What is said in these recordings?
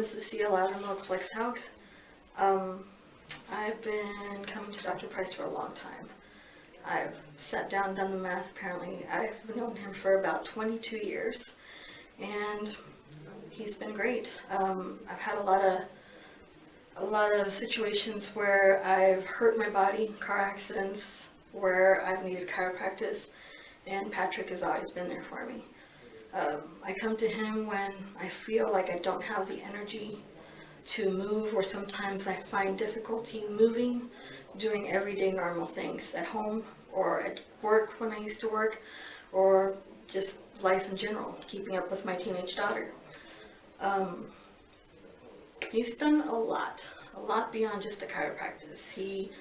is Lucille out of Milk Flexhaug. I've been coming to Dr. Price for a long time. I've sat down, done the math. Apparently, I've known him for about 22 years, and he's been great. I've had a lot of situations where I've hurt my body, car accidents, where I've needed chiropractic, and Patrick has always been there for me. I come to him when I feel like I don't have the energy to move, or sometimes I find difficulty moving, doing everyday normal things at home or at work when I used to work, or just life in general, keeping up with my teenage daughter. He's done a lot beyond just the chiropractic. He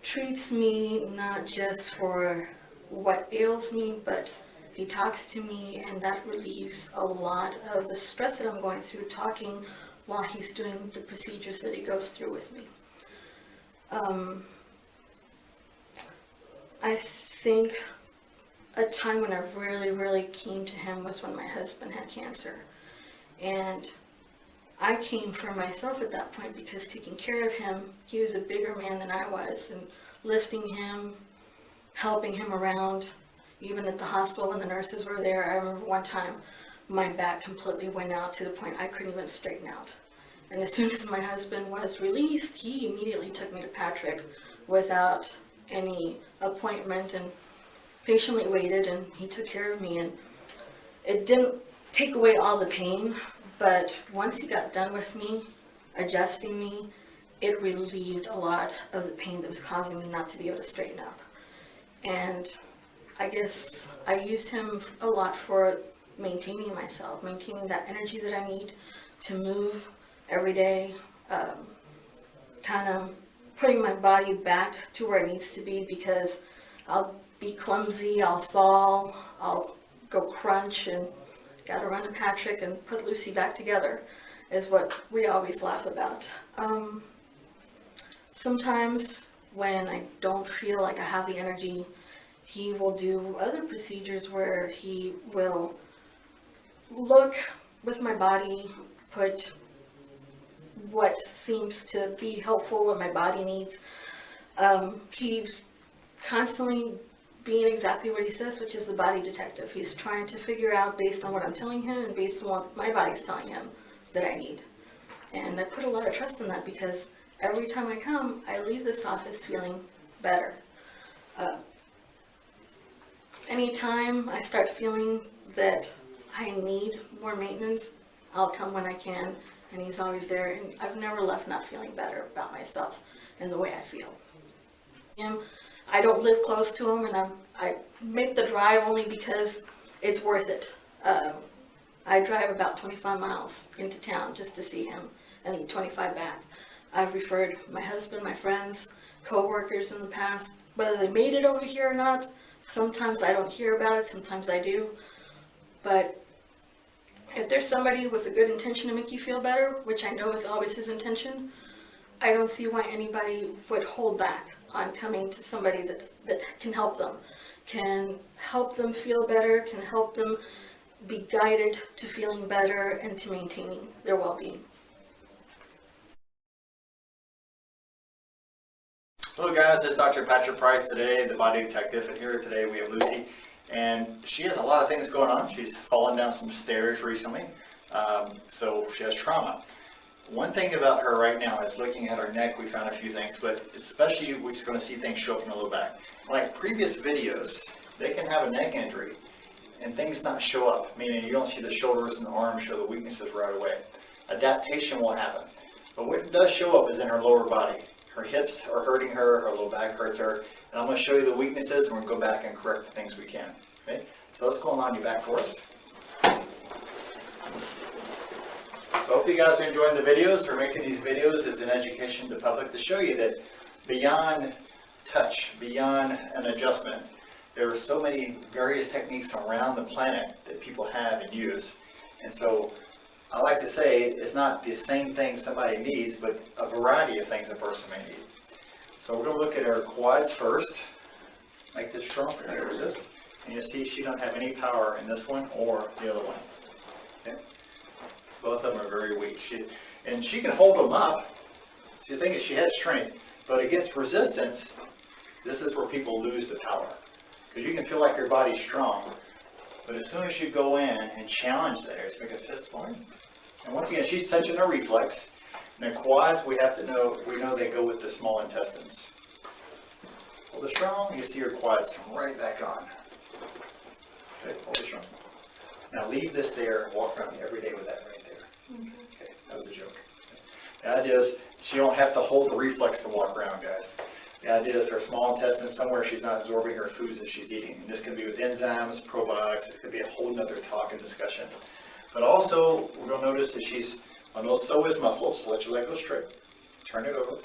treats me not just for what ails me, but he talks to me, and that relieves a lot of the stress that I'm going through talking while he's doing the procedures that he goes through with me. I think a time when I really came to him was when my husband had cancer. And I came for myself at that point because taking care of him, he was a bigger man than I was, and lifting him, helping him around, even at the hospital when the nurses were there. I remember one time my back completely went out to the point I couldn't even straighten out. And as soon as my husband was released, he immediately took me to Patrick without any appointment, and patiently waited, and he took care of me. And it didn't take away all the pain, but once he got done with me, adjusting me, it relieved a lot of the pain that was causing me not to be able to straighten up. And I guess I used him a lot for maintaining myself, maintaining that energy that I need to move every day, kind of putting my body back to where it needs to be, because I'll be clumsy, I'll fall, I'll go crunch, and gotta run to Patrick and put Lucy back together, is what we always laugh about. Sometimes when I don't feel like I have the energy, he will do other procedures where he will look with my body, put what seems to be helpful, what my body needs. He's constantly being exactly what he says, which is the body detective. He's trying to figure out, based on what I'm telling him and based on what my body's telling him, that I need. And I put a lot of trust in that, because every time I come, I leave this office feeling better. Anytime I start feeling that I need more maintenance, I'll come when I can, and he's always there, and I've never left not feeling better about myself and the way I feel. I don't live close to him, and I make the drive only because it's worth it. I drive about 25 miles into town just to see him, and 25 back. I've referred my husband, my friends, co-workers in the past, whether they made it over here or not. Sometimes I don't hear about it, sometimes I do. But if there's somebody with a good intention to make you feel better, which I know is always his intention, I don't see why anybody would hold back on coming to somebody that can help them feel better, can help them be guided to feeling better and to maintaining their well-being. Hello guys, it's Dr. Patrick Price today, the body detective, and here today we have Lucy, and she has a lot of things going on. She's fallen down some stairs recently, so she has trauma. One thing about her right now is, looking at her neck, we found a few things, but especially we're going to see things show up in the low back. Like previous videos, they can have a neck injury and things not show up, meaning you don't see the shoulders and the arms show the weaknesses right away. Adaptation will happen, but what does show up is in her lower body. Her hips are hurting her, her low back hurts her, and I'm going to show you the weaknesses, and we're going to go back and correct the things we can. Okay? So let's go on your back for us. So hopefully you guys are enjoying the videos. We're making these videos as an education to the public to show you that beyond touch, beyond an adjustment, there are so many various techniques from around the planet that people have and use. And so I like to say it's not the same thing somebody needs, but a variety of things a person may need. So we're going to look at our quads first, like this shrunk and resist. And you'll see she don't have any power in this one or the other one. Okay? Both of them are very weak. And she can hold them up. See, the thing is, she has strength, but against resistance, this is where people lose the power. Because you can feel like your body's strong, but as soon as you go in and challenge that area, let's make a fist for him. And once again, she's touching her reflex. And the quads, we know they go with the small intestines. Hold it strong, you see your quads come right back on. Okay, hold it strong. Now leave this there and walk around every day with that right there. Okay, that was a joke. The idea is she don't have to hold the reflex to walk around, guys. The idea is her small intestine somewhere she's not absorbing her foods that she's eating. And this can be with enzymes, probiotics, it could be a whole nother talk and discussion. But also, we're going to notice that she's on those psoas muscles, so let your leg go straight. Turn it over.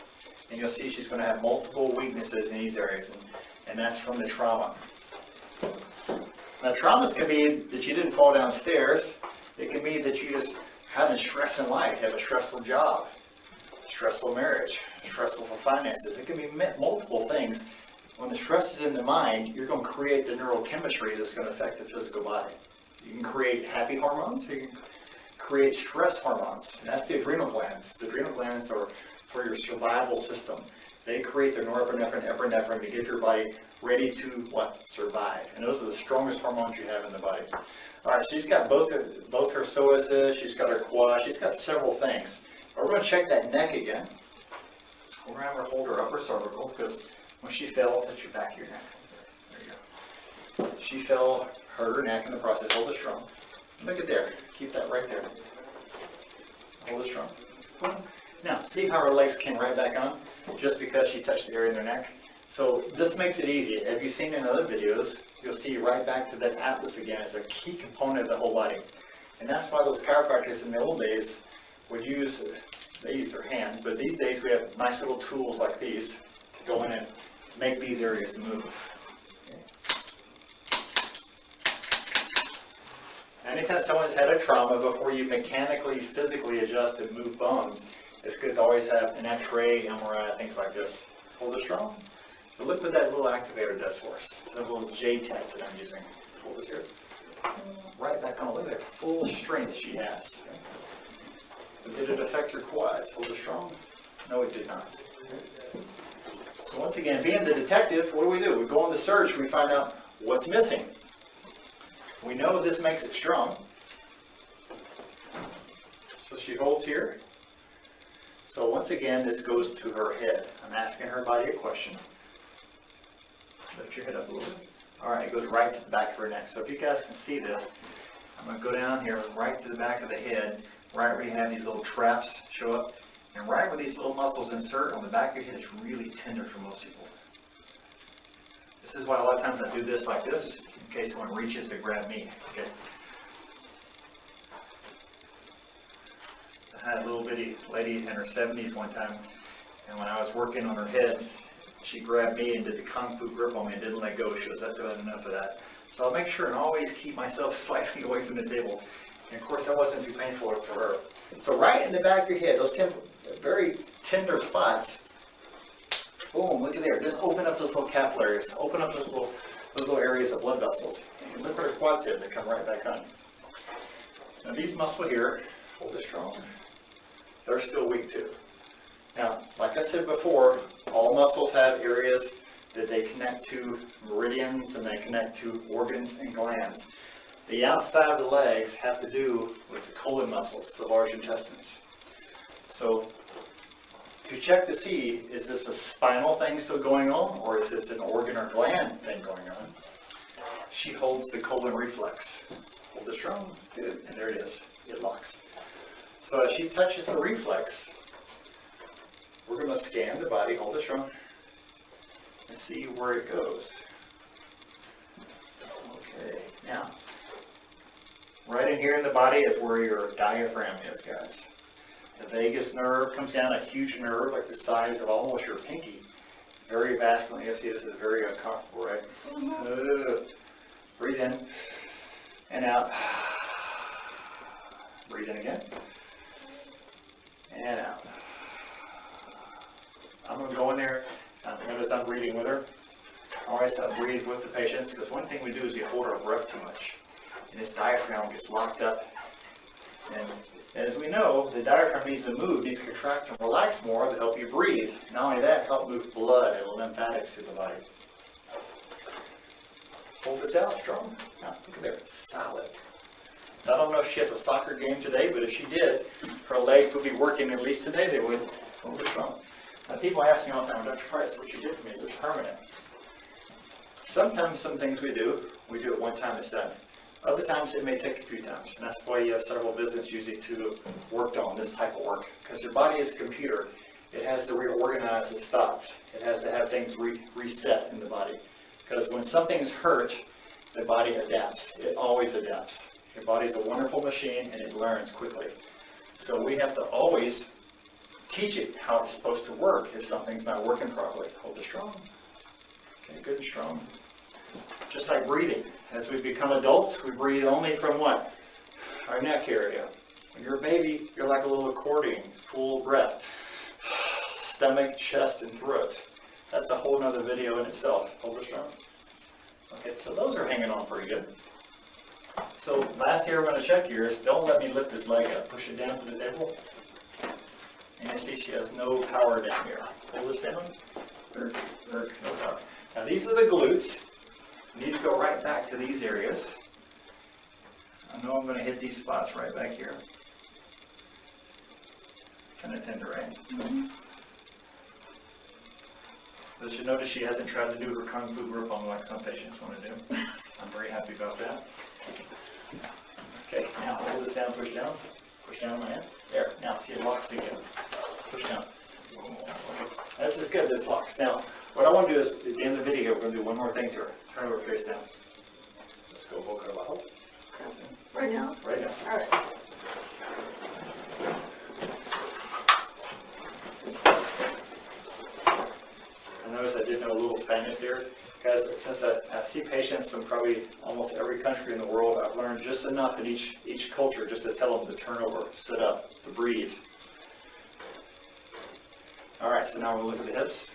And you'll see she's going to have multiple weaknesses in these areas, and that's from the trauma. Now, traumas can be that you didn't fall downstairs. It can be that you just having stress in life, have a stressful job, stressful marriage, stressful finances. It can be multiple things. When the stress is in the mind, you're going to create the neurochemistry that's going to affect the physical body. You can create happy hormones, or you can create stress hormones, and that's the adrenal glands. The adrenal glands are for your survival system. They create the norepinephrine, epinephrine to get your body ready to what? Survive. And those are the strongest hormones you have in the body. All right, so she's got both her psoas, she's got her quad, she's got several things. But we're going to check that neck again. We're going to have her hold her upper cervical, because when she fell, touch your back of your neck. There you go. She fell, hurt her neck in the process. Hold it strong. Look at there. Keep that right there. Hold it strong. Now, see how her legs came right back on? Just because she touched the area in their neck? So this makes it easy. Have you seen in other videos, you'll see right back to that atlas again as a key component of the whole body. And that's why those chiropractors in the old days would use, they use their hands, but these days we have nice little tools like these to go in and make these areas move. Anytime someone's had a trauma, before you mechanically, physically adjust and move bones, it's good to always have an X-ray, MRI, things like this. Hold it strong. But look what that little activator does for us. The little J-tap that I'm using. Hold this here. Right back on. Look at that full strength she has. But did it affect her quads? Hold it strong. No, it did not. So once again, being the detective, what do? We go on the search, we find out what's missing. We know this makes it strong. So she holds here. So once again, this goes to her head. I'm asking her body a question. Lift your head up a little bit. All right, it goes right to the back of her neck. So if you guys can see this, I'm going to go down here right to the back of the head, right where you have these little traps show up, and right where these little muscles insert on the back of your head is really tender for most people. This is why a lot of times I do this like this, in case someone reaches to grab me. Okay. I had a little bitty lady in her 70s one time, and when I was working on her head, she grabbed me and did the kung fu grip on me and didn't let go. She goes, that's about enough of that. So I'll make sure and always keep myself slightly away from the table. And of course, that wasn't too painful for her. So right in the back of your head, those very tender spots, boom, look at there. Just open up those little capillaries. Open up those little areas of blood vessels. And look at her quads here. They come right back on. Now these muscles here, hold it strong. They're still weak too. Now, like I said before, all muscles have areas that they connect to meridians and they connect to organs and glands. The outside of the legs have to do with the colon muscles, the large intestines. So, to check to see, is this a spinal thing still going on, or is it an organ or gland thing going on? She holds the colon reflex. Hold it strong. Good. And there it is. It locks. So as she touches the reflex, we're going to scan the body, hold it strong, and see where it goes. Okay, now, right in here in the body is where your diaphragm is, guys. The vagus nerve comes down, a huge nerve like the size of almost your pinky. Very vascular. You see this is very uncomfortable, right? Breathe in and out. Breathe in again. And out. I'm going to go in there. Notice I'm breathing with her. I always breathe with the patients, because one thing we do is we hold our breath too much. And this diaphragm gets locked up. And As we know, the diaphragm needs to move, needs to contract and relax more to help you breathe. Not only that, help move blood and lymphatics through the body. Hold this out strong. Now, look at there, solid. I don't know if she has a soccer game today, but if she did, her legs would be working at least today, they would. Hold it strong. Now, people ask me all the time, Dr. Price, what you did for me, is this permanent? Sometimes some things we do it one time, it's done. Other times it may take a few times, and that's why you have several visits usually to work on this type of work. Because your body is a computer. It has to reorganize its thoughts. It has to have things reset in the body. Because when something's hurt, the body adapts. It always adapts. Your body's a wonderful machine, and it learns quickly. So we have to always teach it how it's supposed to work if something's not working properly. Hold it strong. Okay, good and strong. Just like breathing. As we become adults, we breathe only from what? Our neck area. When you're a baby, you're like a little accordion, full breath. Stomach, chest, and throat. That's a whole other video in itself. Hold it strong. Okay, so those are hanging on pretty good. So last here we're going to check here is don't let me lift this leg up. Push it down to the table. And you see she has no power down here. Hold this down. No power. Now these are the glutes. These go right back to these areas. I know I'm going to hit these spots right back here. Kind of tender, right? Mm-hmm. But you notice she hasn't tried to do her Kung Fu grip on like some patients want to do. I'm very happy about that. Okay, now hold this down, push down my hand. There, now see it locks again. Push down. Okay. This is good, this locks. Now, what I want to do is, at the end of the video, we're going to do one more thing to her. Turn her face down. Let's go boca abajo. Right now? Right now. All right. I noticed I did know a little Spanish there. Guys, since I see patients from probably almost every country in the world, I've learned just enough in each culture just to tell them to turn over, sit up, to breathe. All right, so now we'll look at the hips.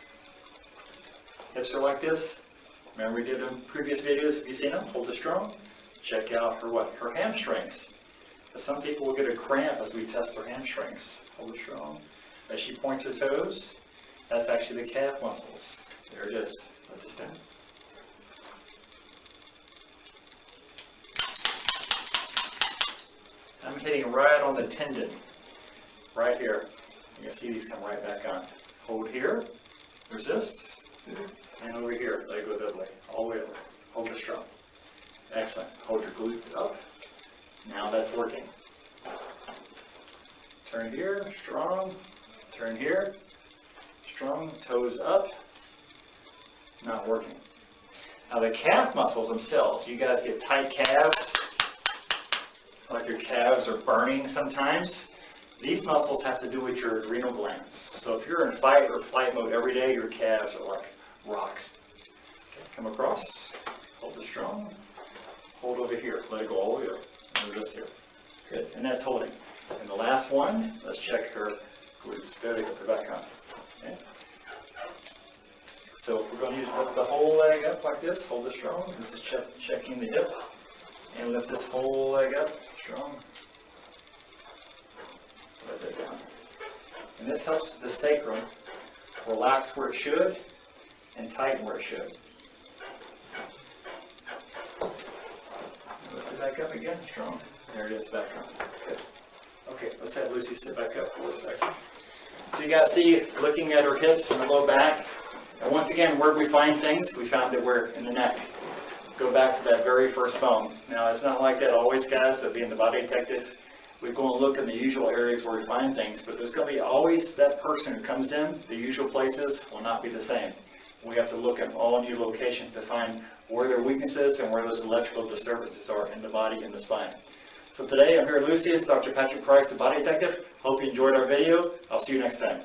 Hips are like this. Remember we did in previous videos, have you seen them? Hold it strong. Check out her what? Her hamstrings. But some people will get a cramp as we test their hamstrings. Hold it strong. As she points her toes, that's actually the calf muscles. There it is. Let this down. I'm hitting right on the tendon, right here. You can see these come right back on. Hold here, resist, and over here, let it go that way, all the way over. Hold it strong. Excellent. Hold your glute up. Now that's working. Turn here, strong. Turn here, strong. Toes up. Not working. Now the calf muscles themselves, you guys get tight calves, like your calves are burning sometimes. These muscles have to do with your adrenal glands. So if you're in fight or flight mode every day, your calves are like rocks. Okay, come across, hold it strong, hold over here, let it go all the way up, and this here. Good, and that's holding. And the last one, let's check her glutes. There they go, they're back on. Okay. So we're going to use lift the whole leg up like this, hold it strong. This is checking the hip. And lift this whole leg up, strong. Let that down. And this helps the sacrum relax where it should and tighten where it should. Lift it back up again, strong. There it is, back on. Good. Okay, let's have Lucy sit back up for a second. So you guys see, looking at her hips and her low back. And once again, where we find things, we found that we're in the neck. Go back to that very first bone. Now, it's not like that always, guys, but being the body detective, we go and look in the usual areas where we find things, but there's going to be always that person who comes in, the usual places will not be the same. We have to look at all new locations to find where their weaknesses and where those electrical disturbances are in the body and the spine. So today, I'm here at Lucy's, Dr. Patrick Price, the body detective. Hope you enjoyed our video. I'll see you next time.